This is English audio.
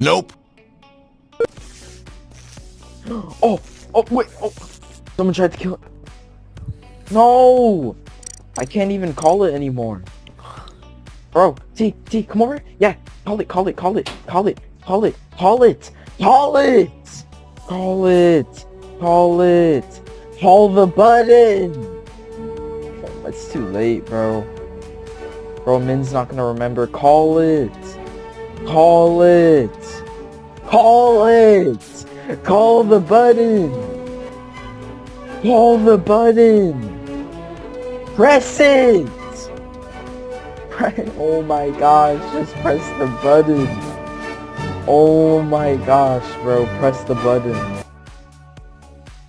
Nope. Oh, wait, oh. Someone tried to kill it. No! I can't even call it anymore. Bro, T, come over. Yeah, call it. Call the button! Oh, it's too late, bro. Bro, Min's not gonna remember. Call it! Call the button! Call the button! Press it! Oh my gosh, just press the button. Oh my gosh, bro, press the button.